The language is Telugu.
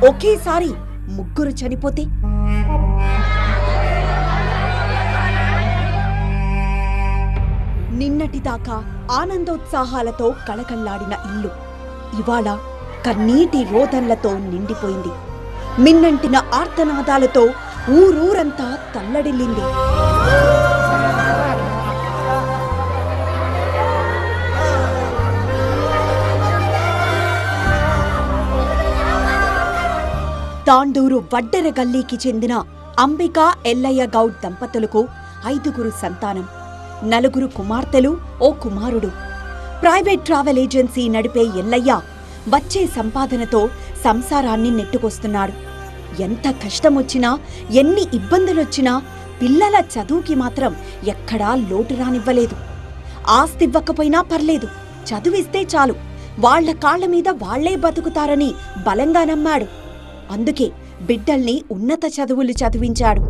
ఒకేసారి ముగ్గురు చనిపోతే నిన్నటిదాకా ఆనందోత్సాహాలతో కళకళ్లాడిన ఇల్లు ఇవాళ కన్నీటి రోదన్లతో నిండిపోయింది. మిన్నంటిన ఆర్తనాదాలతో ఊరూరంతా తల్లడిల్లింది. తాండూరు వడ్డెర గల్లీకి చెందిన అంబికా ఎల్లయ్య గౌడ్ దంపతులకు 5గురు సంతానం, 4 కుమార్తెలు, ఓ కుమారుడు. ప్రైవేట్ ట్రావెల్ ఏజెన్సీ నడిపే ఎల్లయ్య వచ్చే సంపాదనతో సంసారాన్ని నెట్టుకొస్తున్నాడు. ఎంత కష్టమొచ్చినా, ఎన్ని ఇబ్బందులొచ్చినా పిల్లల చదువుకి మాత్రం ఎక్కడా లోటు రానివ్వలేదు. ఆస్తివ్వకపోయినా పర్లేదు, చదువిస్తే చాలు, వాళ్ల కాళ్ల మీద వాళ్లే బతుకుతారని బలంగా నమ్మాడు. అందుకే బిడ్డల్ని ఉన్నత చదువులు చదివించాడు.